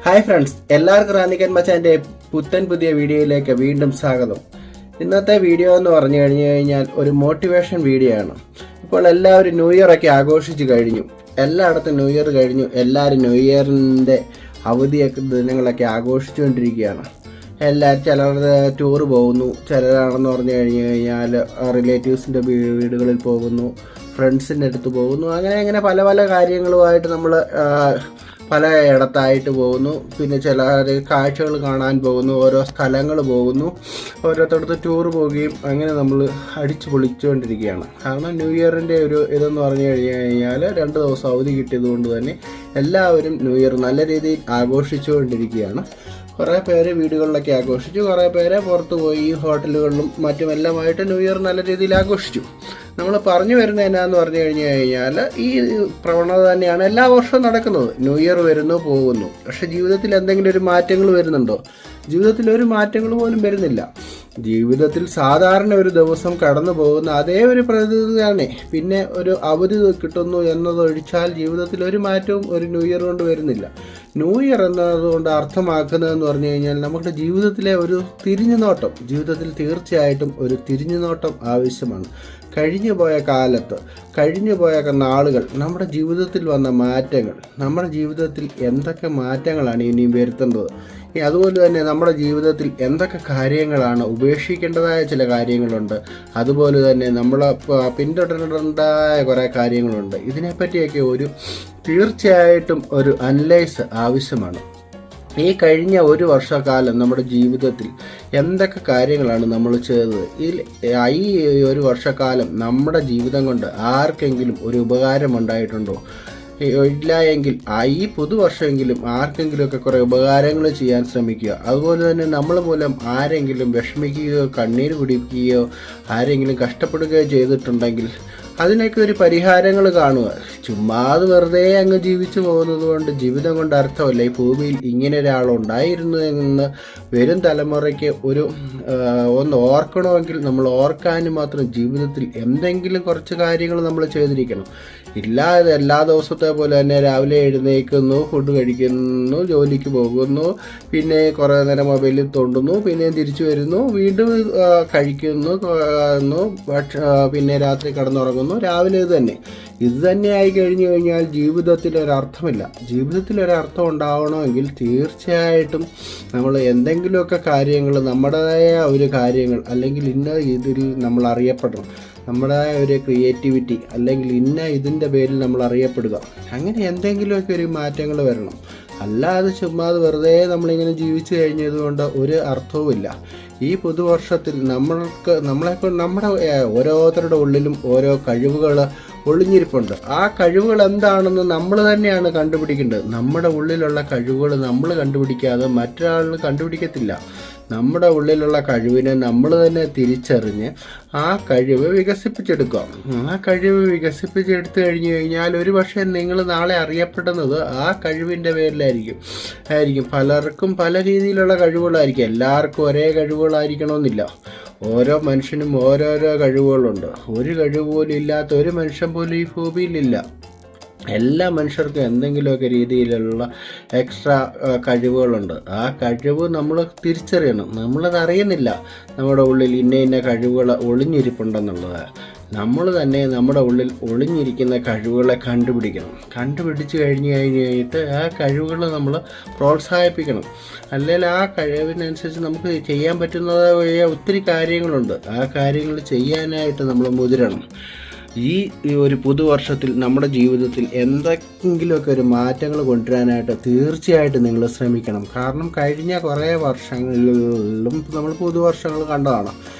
Hi friends, എല്ലാവർക്കും റാന്നിക്കൻ മച്ചാൻ്റെ പുതിയ വീഡിയോയിലേക്ക് വീണ്ടും സ്വാഗതം. ഇന്നത്തെ വീഡിയോ എന്ന് പറഞ്ഞു കഴിഞ്ഞാൽ ഒരു മോട്ടിവേഷൻ വീഡിയോ ആണ്. ഇപ്പോൾ എല്ലാവരും ന്യൂ ഇയർ ഒക്കെ ആഘോഷിച്ച് കഴിഞ്ഞു. എല്ലായിടത്തും ന്യൂ ഇയർ കഴിഞ്ഞു. എല്ലാവരും ന്യൂ ഇയറിൻ്റെ അവധിയൊക്കെ ദിനങ്ങളൊക്കെ ആഘോഷിച്ചുകൊണ്ടിരിക്കുകയാണ്. ചിലർ ടൂർ പോകുന്നു, ചിലരാണെന്ന് പറഞ്ഞു കഴിഞ്ഞാൽ റിലേറ്റീവ്സിൻ്റെ വീടുകളിൽ പോകുന്നു, ഫ്രണ്ട്സിൻ്റെ അടുത്ത് പോകുന്നു. അങ്ങനെ പല പല കാര്യങ്ങളുമായിട്ട് നമ്മൾ പല ഇടത്തായിട്ട് പോകുന്നു. പിന്നെ ചിലർ കാഴ്ചകൾ കാണാൻ പോകുന്നു, ഓരോ സ്ഥലങ്ങൾ പോകുന്നു, ഓരോരുത്തടത്ത് ടൂർ പോവുകയും അങ്ങനെ നമ്മൾ അടിച്ചു പൊളിച്ചുകൊണ്ടിരിക്കുകയാണ്. കാരണം ന്യൂ ഇയറിൻ്റെ ഒരു ഇതെന്ന് പറഞ്ഞു കഴിഞ്ഞാൽ 2 ദിവസം അവധി കിട്ടിയത് കൊണ്ട് തന്നെ എല്ലാവരും ന്യൂ ഇയർ നല്ല രീതിയിൽ ആഘോഷിച്ചുകൊണ്ടിരിക്കുകയാണ്. കുറേ പേര് വീടുകളിലൊക്കെ ആഘോഷിച്ചു, കുറേ പേര് പുറത്ത് പോയി ഹോട്ടലുകളിലും മറ്റുമെല്ലാമായിട്ട് ന്യൂ ഇയർ നല്ല രീതിയിൽ ആഘോഷിച്ചു. നമ്മൾ പറഞ്ഞു വരുന്നത് എന്നാന്ന് പറഞ്ഞു കഴിഞ്ഞാൽ ഈ പ്രവണത തന്നെയാണ് എല്ലാ വർഷവും നടക്കുന്നത്. ന്യൂ ഇയർ വരുന്നു, പോകുന്നു. പക്ഷേ ജീവിതത്തിൽ എന്തെങ്കിലും ഒരു മാറ്റങ്ങൾ വരുന്നുണ്ടോ? ജീവിതത്തിൽ ഒരു മാറ്റങ്ങൾ പോലും വരുന്നില്ല. ജീവിതത്തിൽ സാധാരണ ഒരു ദിവസം കടന്നു പോകുന്ന അതേ ഒരു പ്രകൃതിയാണ്. പിന്നെ ഒരു അവധി കിട്ടുന്നു എന്നതൊഴിച്ചാൽ ജീവിതത്തിൽ ഒരു മാറ്റവും ഒരു ന്യൂ ഇയർ കൊണ്ട് വരുന്നില്ല. ന്യൂ ഇയർ എന്നതുകൊണ്ട് അർത്ഥമാക്കുന്നതെന്ന് പറഞ്ഞു കഴിഞ്ഞാൽ നമ്മുടെ ജീവിതത്തിലെ ഒരു തിരിഞ്ഞുനോട്ടം. ജീവിതത്തിൽ തീർച്ചയായിട്ടും ഒരു തിരിഞ്ഞുനോട്ടം ആവശ്യമാണ്. കഴിഞ്ഞുപോയ കാലത്ത്, കഴിഞ്ഞുപോയ നാളുകൾ, നമ്മുടെ ജീവിതത്തിൽ വന്ന മാറ്റങ്ങൾ, നമ്മുടെ ജീവിതത്തിൽ എന്തൊക്കെ മാറ്റങ്ങളാണ് ഇനിയും വരുത്തേണ്ടത്, അതുപോലെ തന്നെ നമ്മുടെ ജീവിതത്തിൽ എന്തൊക്കെ കാര്യങ്ങളാണ് ഉപേക്ഷിക്കേണ്ടതായ ചില കാര്യങ്ങളുണ്ട്, അതുപോലെ തന്നെ നമ്മൾ പിന്തുടരേണ്ടതായ കുറേ കാര്യങ്ങളുണ്ട്. ഇതിനെപ്പറ്റിയൊക്കെ തീർച്ചയായിട്ടും ഒരു അനലൈസ് ആവശ്യമാണ്. ഈ കഴിഞ്ഞ ഒരു വർഷക്കാലം നമ്മുടെ ജീവിതത്തിൽ എന്തൊക്കെ കാര്യങ്ങളാണ് നമ്മൾ ചെയ്തത്? ഈ ഒരു വർഷക്കാലം നമ്മുടെ ജീവിതം കൊണ്ട് ആർക്കെങ്കിലും ഒരു ഉപകാരം ഉണ്ടായിട്ടുണ്ടോ? ഇല്ല എങ്കിൽ ഈ പുതുവർഷമെങ്കിലും ആർക്കെങ്കിലുമൊക്കെ കുറേ ഉപകാരങ്ങൾ ചെയ്യാൻ ശ്രമിക്കുക. അതുപോലെ തന്നെ നമ്മൾ മൂലം ആരെങ്കിലും വിഷമിക്കുകയോ കണ്ണീര് കുടിക്കുകയോ ആരെങ്കിലും കഷ്ടപ്പെടുകയോ ചെയ്തിട്ടുണ്ടെങ്കിൽ അതിനൊക്കെ ഒരു പരിഹാരങ്ങൾ കാണുക. ചുമ്മാതെ വെറുതെ അങ്ങ് ജീവിച്ചു പോകുന്നത് കൊണ്ട് ജീവിതം കൊണ്ട് അർത്ഥമല്ല. ഈ ഭൂമിയിൽ ഇങ്ങനെ ഒരാളുണ്ടായിരുന്നു എന്ന് വരും തലമുറയ്ക്ക് ഒന്ന് ഓർക്കണമെങ്കിൽ നമ്മൾ ഓർക്കാനും മാത്രം ജീവിതത്തിൽ എന്തെങ്കിലും കുറച്ച് കാര്യങ്ങൾ നമ്മൾ ചെയ്തിരിക്കണം. ഇല്ലാതെ എല്ലാ ദിവസത്തെ പോലെ തന്നെ രാവിലെ എഴുന്നേൽക്കുന്നു, ഫുഡ് കഴിക്കുന്നു, ജോലിക്ക് പോകുന്നു, പിന്നെ കുറേ നേരം മൊബൈലിൽ തോണ്ടുന്നു, പിന്നെയും തിരിച്ചു വരുന്നു, വീണ്ടും കഴിക്കുന്നു, പിന്നെ രാത്രി കിടന്നുറങ്ങുന്നു, രാവിലെ ഇത് തന്നെ ആയി കഴിഞ്ഞു കഴിഞ്ഞാൽ ജീവിതത്തിലൊരർത്ഥമില്ല. ജീവിതത്തിലൊരർത്ഥം ഉണ്ടാവണമെങ്കിൽ തീർച്ചയായിട്ടും നമ്മൾ എന്തെങ്കിലുമൊക്കെ കാര്യങ്ങൾ, നമ്മുടേതായ ഒരു കാര്യങ്ങൾ, അല്ലെങ്കിൽ ഇതിൽ നമ്മൾ അറിയപ്പെടണം, നമ്മുടേതായ ഒരു ക്രിയേറ്റിവിറ്റി, അല്ലെങ്കിൽ ഇതിൻ്റെ പേരിൽ നമ്മൾ അറിയപ്പെടുക. അങ്ങനെ എന്തെങ്കിലുമൊക്കെ ഒരു മാറ്റങ്ങൾ വരണം. അല്ലാതെ ചുമ്മാതെ വെറുതെ നമ്മളിങ്ങനെ ജീവിച്ചു കഴിഞ്ഞതുകൊണ്ട് ഒരു അർത്ഥവുമില്ല. ഈ പുതുവർഷത്തിൽ നമ്മുടെ ഓരോരുത്തരുടെ ഉള്ളിലും ഓരോ കഴിവുകൾ ഒളിഞ്ഞിരിപ്പുണ്ട്. ആ കഴിവുകൾ എന്താണെന്ന് നമ്മൾ തന്നെയാണ് കണ്ടുപിടിക്കേണ്ടത്. നമ്മുടെ ഉള്ളിലുള്ള കഴിവുകൾ നമ്മൾ കണ്ടുപിടിക്കാതെ മറ്റൊരാളിന് കണ്ടുപിടിക്കത്തില്ല. നമ്മുടെ ഉള്ളിലുള്ള കഴിവിനെ നമ്മൾ തന്നെ തിരിച്ചറിഞ്ഞ് ആ കഴിവ് വികസിപ്പിച്ചെടുക്കുക. ആ കഴിവ് വികസിപ്പിച്ചെടുത്തു കഴിഞ്ഞാൽ ഒരു പക്ഷേ നിങ്ങൾ നാളെ അറിയപ്പെടുന്നത് ആ കഴിവിൻ്റെ പേരിലായിരിക്കും. പലർക്കും പല രീതിയിലുള്ള കഴിവുകളായിരിക്കും. എല്ലാവർക്കും ഒരേ കഴിവുകളായിരിക്കണമെന്നില്ല. ഓരോ മനുഷ്യനും ഓരോരോ കഴിവുകളുണ്ട്. ഒരു കഴിവ് പോലും ഇല്ലാത്ത ഒരു മനുഷ്യൻ പോലും ഈ ഭൂമിയിലില്ല. എല്ലാ മനുഷ്യർക്കും എന്തെങ്കിലുമൊക്കെ രീതിയിലുള്ള എക്സ്ട്രാ കഴിവുകളുണ്ട്. ആ കഴിവ് നമ്മൾ തിരിച്ചറിയണം. നമ്മളത് അറിയുന്നില്ല. നമ്മുടെ ഉള്ളിൽ ഇന്ന കഴിവുകൾ ഒളിഞ്ഞിരിപ്പുണ്ടെന്നുള്ളത് നമ്മൾ തന്നെ നമ്മുടെ ഉള്ളിൽ ഒളിഞ്ഞിരിക്കുന്ന കഴിവുകളെ കണ്ടുപിടിച്ച് കഴിഞ്ഞിട്ട് ആ കഴിവുകൾ നമ്മൾ പ്രോത്സാഹിപ്പിക്കണം. അല്ലെങ്കിൽ ആ കഴിവിനനുസരിച്ച് നമുക്ക് ചെയ്യാൻ പറ്റുന്നതായ ഒത്തിരി കാര്യങ്ങളുണ്ട്. ആ കാര്യങ്ങൾ ചെയ്യാനായിട്ട് നമ്മൾ മുതിരണം. ഈ ഒരു പുതുവർഷത്തിൽ നമ്മുടെ ജീവിതത്തിൽ എന്തെങ്കിലുമൊക്കെ ഒരു മാറ്റങ്ങൾ കൊണ്ടുവരാനായിട്ട് തീർച്ചയായിട്ടും നിങ്ങൾ ശ്രമിക്കണം. കാരണം കഴിഞ്ഞ കുറേ വർഷങ്ങളിലും നമ്മൾ പുതുവർഷങ്ങൾ കണ്ടതാണ്.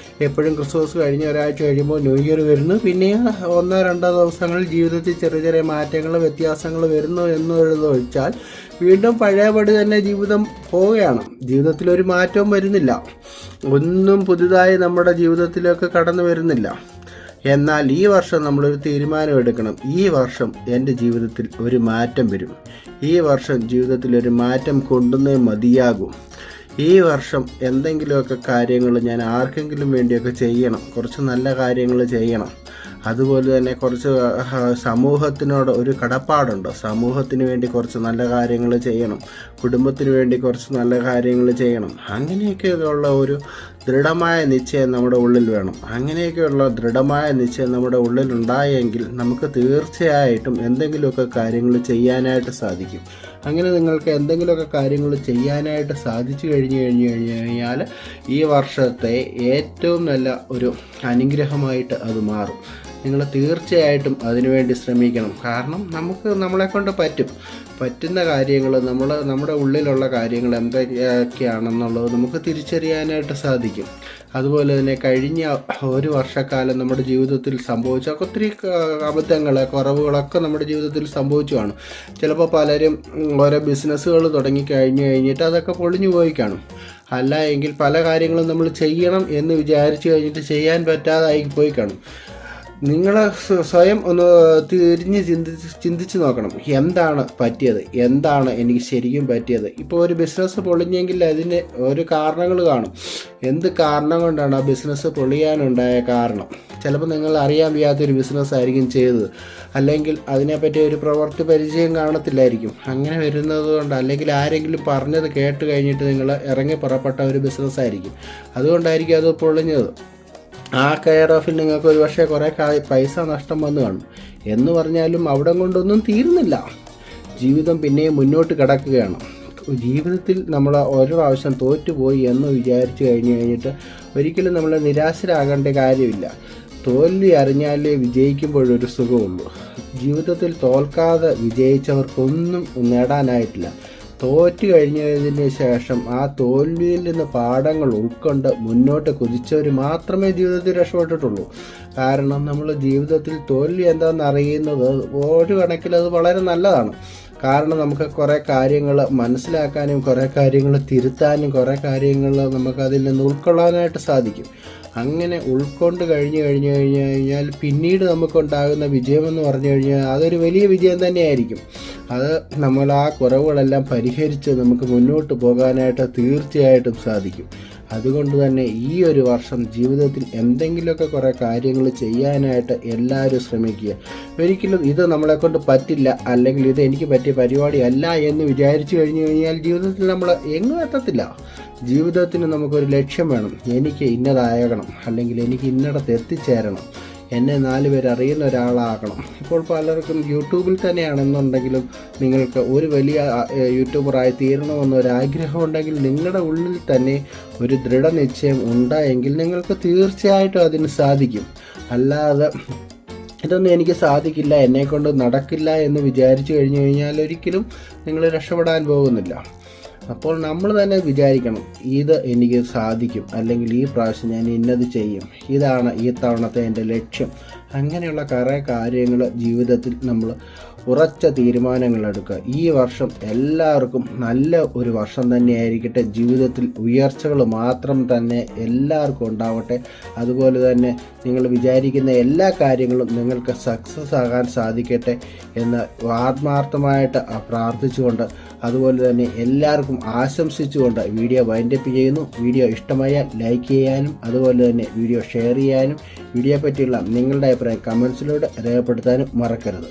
എപ്പോഴും ക്രിസ്മസ് കഴിഞ്ഞ് ഒരാഴ്ച കഴിയുമ്പോൾ ന്യൂ ഇയർ വരുന്നു. പിന്നെ 1-2 ദിവസങ്ങളിൽ ജീവിതത്തിൽ ചെറിയ മാറ്റങ്ങൾ, വ്യത്യാസങ്ങൾ വരുന്നു എന്നൊഴിച്ചാൽ വീണ്ടും പഴയപടി തന്നെ ജീവിതം പോവുകയാണ്. ജീവിതത്തിലൊരു മാറ്റവും വരുന്നില്ല. ഒന്നും പുതുതായി നമ്മുടെ ജീവിതത്തിലേക്ക് കടന്നു വരുന്നില്ല. എന്നാൽ ഈ വർഷം നമ്മളൊരു തീരുമാനം എടുക്കണം. ഈ വർഷം എൻ്റെ ജീവിതത്തിൽ ഒരു മാറ്റം വരും. ഈ വർഷം ജീവിതത്തിൽ ഒരു മാറ്റം കൊണ്ടുവന്നേ മതിയാകും. ഈ വർഷം എന്തെങ്കിലുമൊക്കെ കാര്യങ്ങൾ ഞാൻ ആർക്കെങ്കിലും വേണ്ടിയൊക്കെ ചെയ്യണം. കുറച്ച് നല്ല കാര്യങ്ങൾ ചെയ്യണം. അതുപോലെ തന്നെ കുറച്ച് സമൂഹത്തിനോട് ഒരു കടപ്പാടുണ്ട്. സമൂഹത്തിന് വേണ്ടി കുറച്ച് നല്ല കാര്യങ്ങൾ ചെയ്യണം, കുടുംബത്തിന് വേണ്ടി കുറച്ച് നല്ല കാര്യങ്ങൾ ചെയ്യണം. അങ്ങനെയൊക്കെയുള്ള ഒരു ദൃഢമായ നിശ്ചയം നമ്മുടെ ഉള്ളിൽ വേണം. അങ്ങനെയൊക്കെയുള്ള ദൃഢമായ നിശ്ചയം നമ്മുടെ ഉള്ളിൽ ഉണ്ടായെങ്കിൽ നമുക്ക് തീർച്ചയായിട്ടും എന്തെങ്കിലുമൊക്കെ കാര്യങ്ങൾ ചെയ്യാനായിട്ട് സാധിക്കും. അങ്ങനെ നിങ്ങൾക്ക് എന്തെങ്കിലുമൊക്കെ കാര്യങ്ങൾ ചെയ്യാനായിട്ട് സാധിച്ചു കഴിഞ്ഞാൽ ഈ വർഷത്തെ ഏറ്റവും നല്ല ഒരു അനുഗ്രഹമായിട്ട് അത് മാറും. നിങ്ങൾ തീർച്ചയായിട്ടും അതിനുവേണ്ടി ശ്രമിക്കണം. കാരണം നമ്മളെക്കൊണ്ട് പറ്റുന്ന കാര്യങ്ങൾ നമ്മുടെ ഉള്ളിലുള്ള കാര്യങ്ങൾ എന്തൊക്കെയാണെന്നുള്ളത് നമുക്ക് തിരിച്ചറിയാനായിട്ട് സാധിക്കും. അതുപോലെ തന്നെ കഴിഞ്ഞ ഒരു വർഷക്കാലം നമ്മുടെ ജീവിതത്തിൽ സംഭവിച്ച ഒത്തിരി അബദ്ധങ്ങൾ, കുറവുകളൊക്കെ നമ്മുടെ ജീവിതത്തിൽ സംഭവിച്ചു കാണും. ചിലപ്പോൾ പലരും ഓരോ ബിസിനസ്സുകൾ കഴിഞ്ഞിട്ട് അതൊക്കെ പൊളിഞ്ഞു പോയി കാണും. അല്ല എങ്കിൽ പല കാര്യങ്ങളും നമ്മൾ ചെയ്യണം എന്ന് വിചാരിച്ചു കഴിഞ്ഞിട്ട് ചെയ്യാൻ പറ്റാതായി പോയി കാണും. നിങ്ങൾ സ്വയം ഒന്ന് തിരിഞ്ഞ് ചിന്തിച്ച് നോക്കണം, എന്താണ് പറ്റിയത്, എന്താണ് എനിക്ക് ശരിക്കും പറ്റിയത്. ഇപ്പോൾ ഒരു ബിസിനസ് പൊളിഞ്ഞെങ്കിൽ അതിന് ഒരു കാരണങ്ങൾ കാണും. എന്ത് കാരണം കൊണ്ടാണ് ആ ബിസിനസ് പൊളിയാനുണ്ടായ കാരണം? ചിലപ്പോൾ നിങ്ങൾ അറിയാൻ വയ്യാത്തൊരു ബിസിനസ് ആയിരിക്കും ചെയ്തത്, അല്ലെങ്കിൽ അതിനെപ്പറ്റി ഒരു പ്രവൃത്തി പരിചയം കാണത്തില്ലായിരിക്കും. അങ്ങനെ വരുന്നത് കൊണ്ട്, അല്ലെങ്കിൽ ആരെങ്കിലും പറഞ്ഞത് കേട്ട് കഴിഞ്ഞിട്ട് നിങ്ങൾ ഇറങ്ങി പുറപ്പെട്ട ഒരു ബിസിനസ് ആയിരിക്കും. അതുകൊണ്ടായിരിക്കും അത് പൊളിഞ്ഞത്. ആ കെയർ ഓഫിൽ നിങ്ങൾക്ക് ഒരു പക്ഷേ കുറേ പൈസ നഷ്ടം വന്നു കാണും. എന്ന് പറഞ്ഞാലും അവിടെ കൊണ്ടൊന്നും തീർന്നില്ല. ജീവിതം പിന്നെയും മുന്നോട്ട് കിടക്കുകയാണ്. ജീവിതത്തിൽ നമ്മൾ ഒരു പ്രാവശ്യം തോറ്റുപോയി എന്ന് വിചാരിച്ചു കഴിഞ്ഞിട്ട് ഒരിക്കലും നമ്മൾ നിരാശരാകേണ്ട കാര്യമില്ല. തോൽവി അറിഞ്ഞാലേ വിജയിക്കുമ്പോഴൊരു സുഖമുള്ളൂ. ജീവിതത്തിൽ തോൽക്കാതെ വിജയിച്ചവർക്കൊന്നും നേടാനായിട്ടില്ല. തോറ്റു കഴിഞ്ഞതിന് ശേഷം ആ തോൽവിയിൽ നിന്ന് പാഠങ്ങൾ ഉൾക്കൊണ്ട് മുന്നോട്ട് കുതിച്ചവർ മാത്രമേ ജീവിതത്തിൽ രക്ഷപ്പെട്ടിട്ടുള്ളൂ. കാരണം നമ്മൾ ജീവിതത്തിൽ തോൽവി എന്താണെന്ന് അറിയുന്നത് ഒരു കണക്കിൽ അത് വളരെ നല്ലതാണ്. കാരണം നമുക്ക് കുറേ കാര്യങ്ങൾ മനസ്സിലാക്കാനും കുറേ കാര്യങ്ങൾ തിരുത്താനും കുറേ കാര്യങ്ങൾ നമുക്കതിൽ നിന്ന് ഉൾക്കൊള്ളാനായിട്ട് സാധിക്കും. അങ്ങനെ ഉൾക്കൊണ്ട് കഴിഞ്ഞാൽ പിന്നീട് നമുക്കുണ്ടാകുന്ന വിജയമെന്ന് പറഞ്ഞു കഴിഞ്ഞാൽ അതൊരു വലിയ വിജയം തന്നെയായിരിക്കും. അത് നമ്മൾ ആ കുറവുകളെല്ലാം പരിഹരിച്ച് നമുക്ക് മുന്നോട്ട് പോകാനായിട്ട് തീർച്ചയായിട്ടും സാധിക്കും. അതുകൊണ്ട് തന്നെ ഈ ഒരു വർഷം ജീവിതത്തിൽ എന്തെങ്കിലുമൊക്കെ കുറേ കാര്യങ്ങൾ ചെയ്യാനായിട്ട് എല്ലാവരും ശ്രമിക്കുക. ഒരിക്കലും ഇത് നമ്മളെക്കൊണ്ട് പറ്റില്ല, അല്ലെങ്കിൽ ഇത് എനിക്ക് പറ്റിയ പരിപാടിയല്ല എന്ന് വിചാരിച്ചു കഴിഞ്ഞാൽ ജീവിതത്തിൽ നമ്മൾ എങ്ങും എത്തത്തില്ല. ജീവിതത്തിന് നമുക്കൊരു ലക്ഷ്യം വേണം. എനിക്ക് ഇന്നതാകണം, അല്ലെങ്കിൽ എനിക്ക് ഇന്നിടത്ത് എത്തിച്ചേരണം, എന്നെ 4 പേര് അറിയുന്ന ഒരാളാകണം. ഇപ്പോൾ പലർക്കും യൂട്യൂബിൽ തന്നെയാണെന്നുണ്ടെങ്കിലും നിങ്ങൾക്ക് ഒരു വലിയ യൂട്യൂബറായി തീരണമെന്നൊരാഗ്രഹം ഉണ്ടെങ്കിൽ നിങ്ങളുടെ ഉള്ളിൽ തന്നെ ഒരു ദൃഢനിശ്ചയം ഉണ്ടായെങ്കിൽ നിങ്ങൾക്ക് തീർച്ചയായിട്ടും അതിന് സാധിക്കും. അല്ലാതെ ഇതൊന്നും എനിക്ക് സാധിക്കില്ല, എന്നെക്കൊണ്ട് നടക്കില്ല എന്ന് വിചാരിച്ചു കഴിഞ്ഞാൽ ഒരിക്കലും നിങ്ങൾ രക്ഷപ്പെടാൻ പോകുന്നില്ല. അപ്പോൾ നമ്മൾ തന്നെ വിചാരിക്കണം, ഇത് എനിക്ക് സാധിക്കും, അല്ലെങ്കിൽ ഈ പ്രാവശ്യം ഞാൻ ഇന്നത് ചെയ്യും, ഇതാണ് ഈ തവണത്തെ എൻ്റെ ലക്ഷ്യം. അങ്ങനെയുള്ള കുറേ കാര്യങ്ങൾ ജീവിതത്തിൽ നമ്മൾ ഉറച്ച തീരുമാനങ്ങൾ എടുക്കുക. ഈ വർഷം എല്ലാവർക്കും നല്ല ഒരു വർഷം തന്നെയായിരിക്കട്ടെ. ജീവിതത്തിൽ ഉയർച്ചകൾ മാത്രം തന്നെ എല്ലാവർക്കും ഉണ്ടാവട്ടെ. അതുപോലെ തന്നെ നിങ്ങൾ വിചാരിക്കുന്ന എല്ലാ കാര്യങ്ങളും നിങ്ങൾക്ക് സക്സസ് ആകാൻ സാധിക്കട്ടെ എന്ന് ആത്മാർത്ഥമായിട്ട് പ്രാർത്ഥിച്ചുകൊണ്ട്, അതുപോലെ തന്നെ എല്ലാവർക്കും ആശംസിച്ചുകൊണ്ട് വീഡിയോ വൈൻഡപ്പ് ചെയ്യുന്നു. വീഡിയോ ഇഷ്ടമായാൽ ലൈക്ക് ചെയ്യാനും അതുപോലെ തന്നെ വീഡിയോ ഷെയർ ചെയ്യാനും വീഡിയോയെ പറ്റിയുള്ള നിങ്ങളുടെ അഭിപ്രായം കമൻസിലൂടെ രേഖപ്പെടുത്താനും മറക്കരുത്.